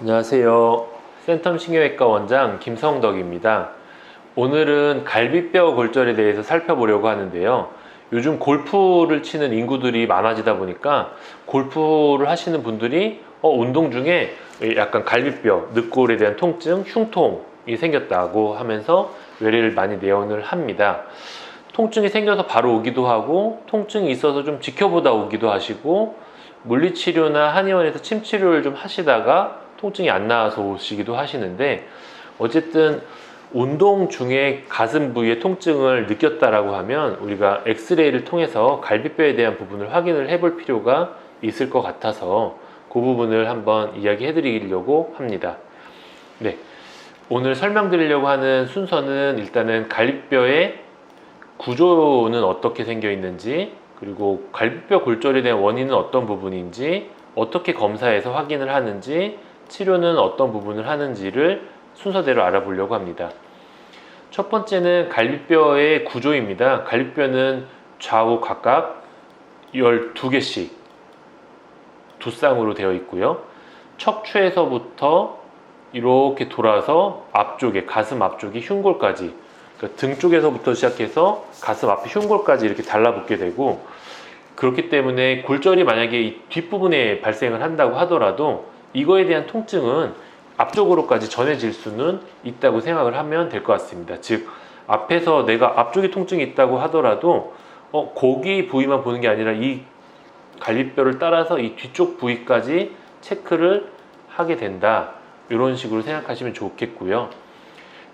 안녕하세요. 센텀신경외과 원장 김성덕입니다. 오늘은 갈비뼈 골절에 대해서 살펴보려고 하는데요. 요즘 골프를 치는 인구들이 많아지다 보니까 골프를 하시는 분들이 운동 중에 약간 갈비뼈, 늑골에 대한 통증, 흉통이 생겼다고 하면서 외래를 많이 내원을 합니다. 통증이 생겨서 바로 오기도 하고 통증이 있어서 좀 지켜보다 오기도 하시고 물리치료나 한의원에서 침치료를 좀 하시다가 통증이 안 나와서 오시기도 하시는데, 어쨌든 운동 중에 가슴 부위의 통증을 느꼈다라고 하면 우리가 엑스레이를 통해서 갈비뼈에 대한 부분을 확인을 해볼 필요가 있을 것 같아서 그 부분을 한번 이야기해 드리려고 합니다. 네, 오늘 설명드리려고 하는 순서는 일단은 갈비뼈의 구조는 어떻게 생겨 있는지, 그리고 갈비뼈 골절에 대한 원인은 어떤 부분인지, 어떻게 검사해서 확인을 하는지, 치료는 어떤 부분을 하는지를 순서대로 알아보려고 합니다. 첫 번째는 갈비뼈의 구조입니다. 갈비뼈는 좌우 각각 12개씩 두 쌍으로 되어 있고요. 척추에서부터 이렇게 돌아서 앞쪽에, 가슴 앞쪽에 흉골까지, 그러니까 등 쪽에서부터 시작해서 가슴 앞에 흉골까지 이렇게 달라붙게 되고, 그렇기 때문에 골절이 만약에 이 뒷부분에 발생을 한다고 하더라도 이거에 대한 통증은 앞쪽으로까지 전해질 수는 있다고 생각을 하면 될 것 같습니다. 즉, 앞에서 내가 앞쪽에 통증이 있다고 하더라도 거기 부위만 보는 게 아니라 이 갈비뼈를 따라서 이 뒤쪽 부위까지 체크를 하게 된다, 이런 식으로 생각하시면 좋겠고요.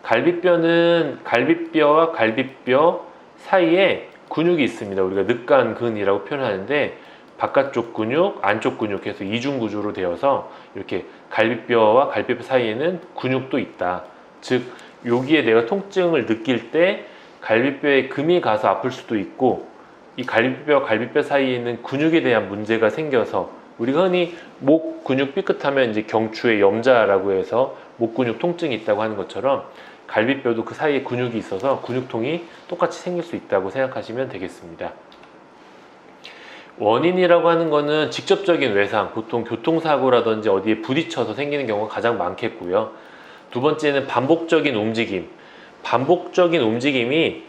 갈비뼈는 갈비뼈와 갈비뼈 사이에 근육이 있습니다. 우리가 늑간근이라고 표현하는데, 바깥쪽 근육, 안쪽 근육 해서 이중 구조로 되어서 이렇게 갈비뼈와 갈비뼈 사이에는 근육도 있다. 즉, 여기에 내가 통증을 느낄 때 갈비뼈에 금이 가서 아플 수도 있고, 이 갈비뼈와 갈비뼈 사이에 있는 근육에 대한 문제가 생겨서, 우리가 흔히 목 근육 삐끗하면 이제 경추에 염자라고 해서 목 근육 통증이 있다고 하는 것처럼, 갈비뼈도 그 사이에 근육이 있어서 근육통이 똑같이 생길 수 있다고 생각하시면 되겠습니다. 원인이라고 하는 거는 직접적인 외상, 보통 교통사고라든지 어디에 부딪혀서 생기는 경우가 가장 많겠고요. 두 번째는 반복적인 움직임. 반복적인 움직임이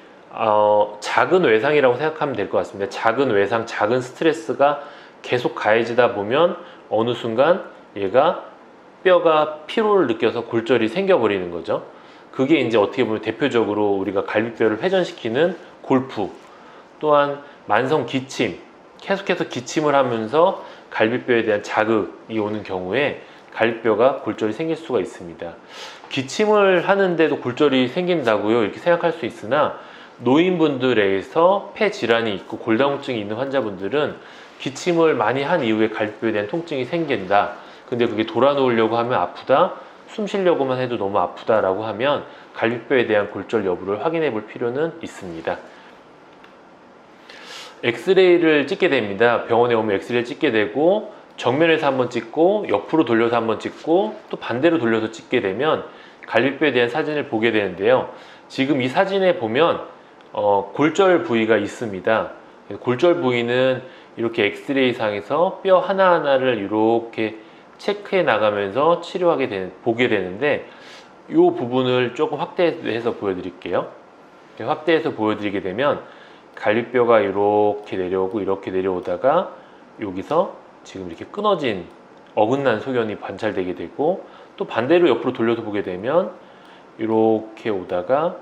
작은 외상이라고 생각하면 될 것 같습니다. 작은 외상, 작은 스트레스가 계속 가해지다 보면 어느 순간 얘가 뼈가 피로를 느껴서 골절이 생겨버리는 거죠. 그게 이제 어떻게 보면 대표적으로 우리가 갈비뼈를 회전시키는 골프, 또한 만성 기침, 계속해서 기침을 하면서 갈비뼈에 대한 자극이 오는 경우에 갈비뼈가 골절이 생길 수가 있습니다. 기침을 하는데도 골절이 생긴다고요? 이렇게 생각할 수 있으나, 노인분들에서 폐 질환이 있고 골다공증이 있는 환자분들은 기침을 많이 한 이후에 갈비뼈에 대한 통증이 생긴다, 근데 그게 돌아놓으려고 하면 아프다, 숨 쉬려고만 해도 너무 아프다라고 하면 갈비뼈에 대한 골절 여부를 확인해 볼 필요는 있습니다. 엑스레이를 찍게 됩니다. 병원에 오면 엑스레이를 찍게 되고, 정면에서 한번 찍고, 옆으로 돌려서 한번 찍고, 또 반대로 돌려서 찍게 되면 갈비뼈에 대한 사진을 보게 되는데요. 지금 이 사진에 보면 골절 부위가 있습니다. 골절 부위는 이렇게 엑스레이 상에서 뼈 하나하나를 이렇게 체크해 나가면서 보게 되는데, 이 부분을 조금 확대해서 보여드릴게요. 확대해서 보여드리게 되면 갈비뼈가 이렇게 내려오고 이렇게 내려오다가 여기서 지금 이렇게 끊어진 어긋난 소견이 관찰되게 되고, 또 반대로 옆으로 돌려서 보게 되면 이렇게 오다가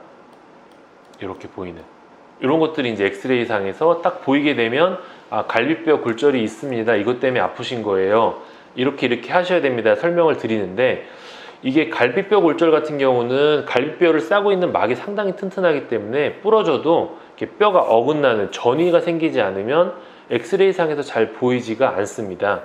이렇게 보이는, 이런 것들이 이제 엑스레이 상에서 딱 보이게 되면 갈비뼈 골절이 있습니다, 이것 때문에 아프신 거예요, 이렇게 하셔야 됩니다 설명을 드리는데, 이게 갈비뼈 골절 같은 경우는 갈비뼈를 싸고 있는 막이 상당히 튼튼하기 때문에 부러져도 이렇게 뼈가 어긋나는 전이가 생기지 않으면 엑스레이 상에서 잘 보이지가 않습니다.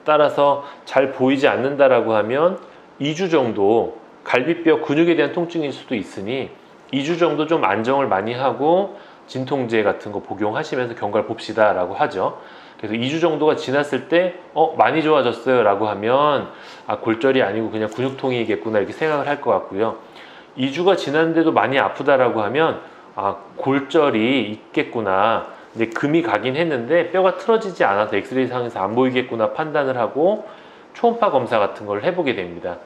따라서 잘 보이지 않는다라고 하면 2주 정도 갈비뼈 근육에 대한 통증일 수도 있으니 2주 정도 좀 안정을 많이 하고 진통제 같은 거 복용하시면서 경과를 봅시다 라고 하죠. 그래서 2주 정도가 지났을 때 많이 좋아졌어요 라고 하면 골절이 아니고 그냥 근육통이겠구나, 이렇게 생각을 할 것 같고요. 2주가 지났는데도 많이 아프다라고 하면 골절이 있겠구나, 이제 금이 가긴 했는데 뼈가 틀어지지 않아서 엑스레이 상에서 안 보이겠구나 판단을 하고, 초음파 검사 같은 걸 해보게 됩니다.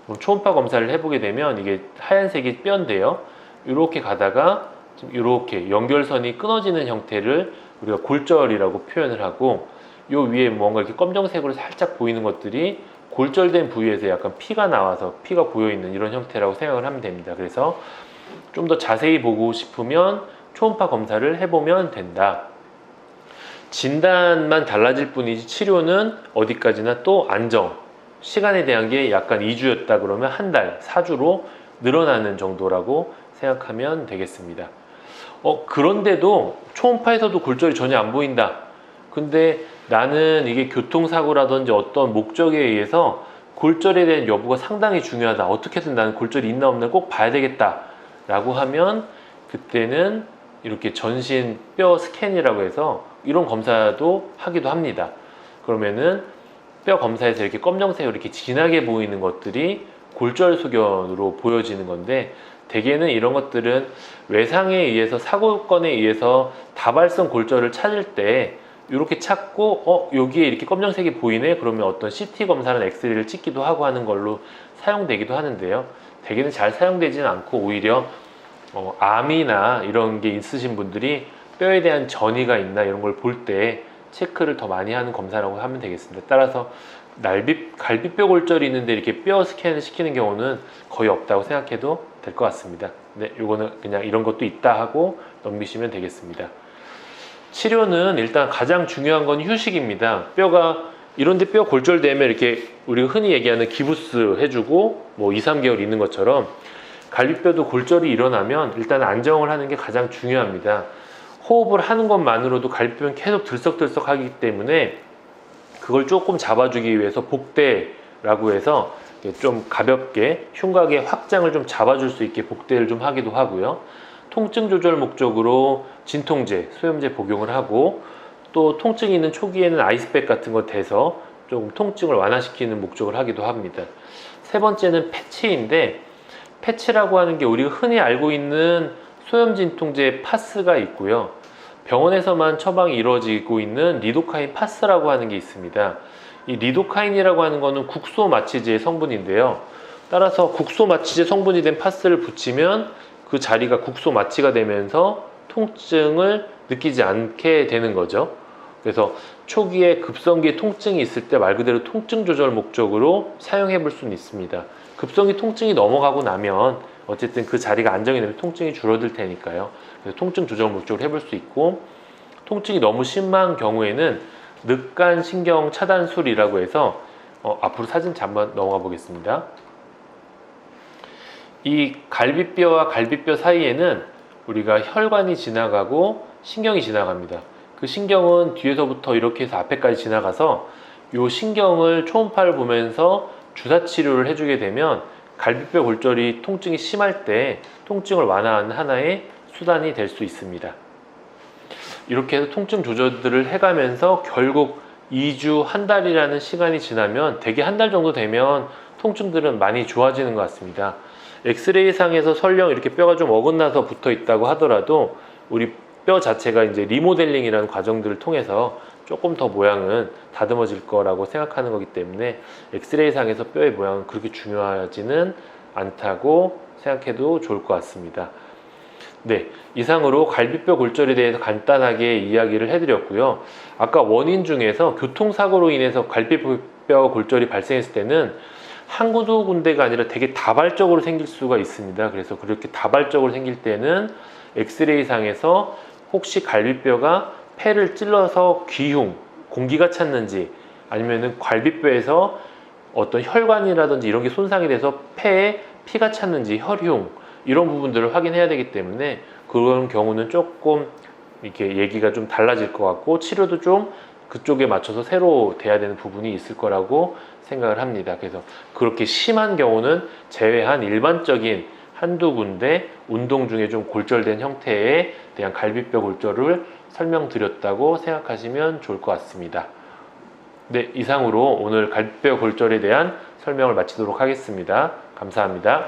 그럼 초음파 검사를 해보게 되면 이게 하얀색이 뼈인데요. 이렇게 가다가 이렇게 연결선이 끊어지는 형태를 우리가 골절이라고 표현을 하고, 요 위에 뭔가 이렇게 검정색으로 살짝 보이는 것들이 골절된 부위에서 약간 피가 나와서 피가 보여있는 이런 형태라고 생각을 하면 됩니다. 그래서 좀 더 자세히 보고 싶으면 초음파 검사를 해보면 된다. 진단만 달라질 뿐이지 치료는 어디까지나 또 안정, 시간에 대한 게 약간 2주였다 그러면 한 달, 4주로 늘어나는 정도라고 생각하면 되겠습니다. 그런데도 초음파에서도 골절이 전혀 안 보인다. 근데 나는 이게 교통사고라든지 어떤 목적에 의해서 골절에 대한 여부가 상당히 중요하다. 어떻게든 나는 골절이 있나 없나 꼭 봐야 되겠다 라고 하면, 그때는 이렇게 전신 뼈 스캔이라고 해서 이런 검사도 하기도 합니다. 그러면은 뼈 검사에서 이렇게 검정색으로 이렇게 진하게 보이는 것들이 골절 소견으로 보여지는 건데, 대개는 이런 것들은 외상에 의해서, 사고건에 의해서 다발성 골절을 찾을 때 이렇게 찾고 여기에 이렇게 검정색이 보이네 그러면 어떤 CT 검사나 엑스레이를 찍기도 하고 하는 걸로 사용되기도 하는데요. 대개는 잘 사용되지는 않고 오히려 암이나 이런 게 있으신 분들이 뼈에 대한 전이가 있나 이런 걸 볼 때 체크를 더 많이 하는 검사라고 하면 되겠습니다. 따라서 갈비뼈 골절이 있는데 이렇게 뼈 스캔을 시키는 경우는 거의 없다고 생각해도 될 것 같습니다. 네, 요거는 그냥 이런 것도 있다 하고 넘기시면 되겠습니다. 치료는 일단 가장 중요한 건 휴식입니다. 뼈가 이런데 뼈 골절되면 이렇게 우리가 흔히 얘기하는 기부스 해주고 뭐 2, 3개월 있는 것처럼 갈비뼈도 골절이 일어나면 일단 안정을 하는 게 가장 중요합니다. 호흡을 하는 것만으로도 갈비뼈는 계속 들썩들썩 하기 때문에 그걸 조금 잡아주기 위해서 복대라고 해서 좀 가볍게 흉곽의 확장을 좀 잡아줄 수 있게 복대를 좀 하기도 하고요. 통증 조절 목적으로 진통제, 소염제 복용을 하고, 또 통증이 있는 초기에는 아이스팩 같은 거 대서 조금 통증을 완화시키는 목적을 하기도 합니다. 세 번째는 패치인데, 패치라고 하는 게 우리가 흔히 알고 있는 소염 진통제 파스가 있고요. 병원에서만 처방이 이루어지고 있는 리도카인 파스라고 하는 게 있습니다. 이 리도카인이라고 하는 거는 국소 마취제의 성분인데요. 따라서 국소 마취제 성분이 된 파스를 붙이면 그 자리가 국소 마취가 되면서 통증을 느끼지 않게 되는 거죠. 그래서 초기에 급성기 통증이 있을 때 말 그대로 통증 조절 목적으로 사용해 볼 수는 있습니다. 급성기 통증이 넘어가고 나면 어쨌든 그 자리가 안정이 되면 통증이 줄어들 테니까요. 그래서 통증 조절 목적으로 해볼 수 있고, 통증이 너무 심한 경우에는 늑간 신경 차단술이라고 해서 앞으로 사진 한번 넘어가 보겠습니다. 이 갈비뼈와 갈비뼈 사이에는 우리가 혈관이 지나가고 신경이 지나갑니다. 그 신경은 뒤에서부터 이렇게 해서 앞에까지 지나가서 이 신경을 초음파를 보면서 주사 치료를 해주게 되면 갈비뼈 골절이 통증이 심할 때 통증을 완화하는 하나의 수단이 될 수 있습니다. 이렇게 해서 통증 조절들을 해가면서 결국 2주, 한 달이라는 시간이 지나면 대개 한 달 정도 되면 통증들은 많이 좋아지는 것 같습니다. 엑스레이 상에서 설령 이렇게 뼈가 좀 어긋나서 붙어 있다고 하더라도 우리 뼈 자체가 이제 리모델링이라는 과정들을 통해서 조금 더 모양은 다듬어질 거라고 생각하는 거기 때문에 엑스레이 상에서 뼈의 모양은 그렇게 중요하지는 않다고 생각해도 좋을 것 같습니다. 네, 이상으로 갈비뼈 골절에 대해서 간단하게 이야기를 해드렸고요. 아까 원인 중에서 교통사고로 인해서 갈비뼈 골절이 발생했을 때는 한 군데가 아니라 되게 다발적으로 생길 수가 있습니다. 그래서 그렇게 다발적으로 생길 때는 엑스레이 상에서 혹시 갈비뼈가 폐를 찔러서 귀흉, 공기가 찼는지, 아니면은 갈비뼈에서 어떤 혈관이라든지 이런 게 손상이 돼서 폐에 피가 찼는지, 혈흉, 이런 부분들을 확인해야 되기 때문에 그런 경우는 조금 이렇게 얘기가 좀 달라질 것 같고, 치료도 좀 그쪽에 맞춰서 새로 돼야 되는 부분이 있을 거라고 생각을 합니다. 그래서 그렇게 심한 경우는 제외한 일반적인 한두 군데 운동 중에 좀 골절된 형태에 대한 갈비뼈 골절을 설명드렸다고 생각하시면 좋을 것 같습니다. 네, 이상으로 오늘 갈비뼈 골절에 대한 설명을 마치도록 하겠습니다. 감사합니다.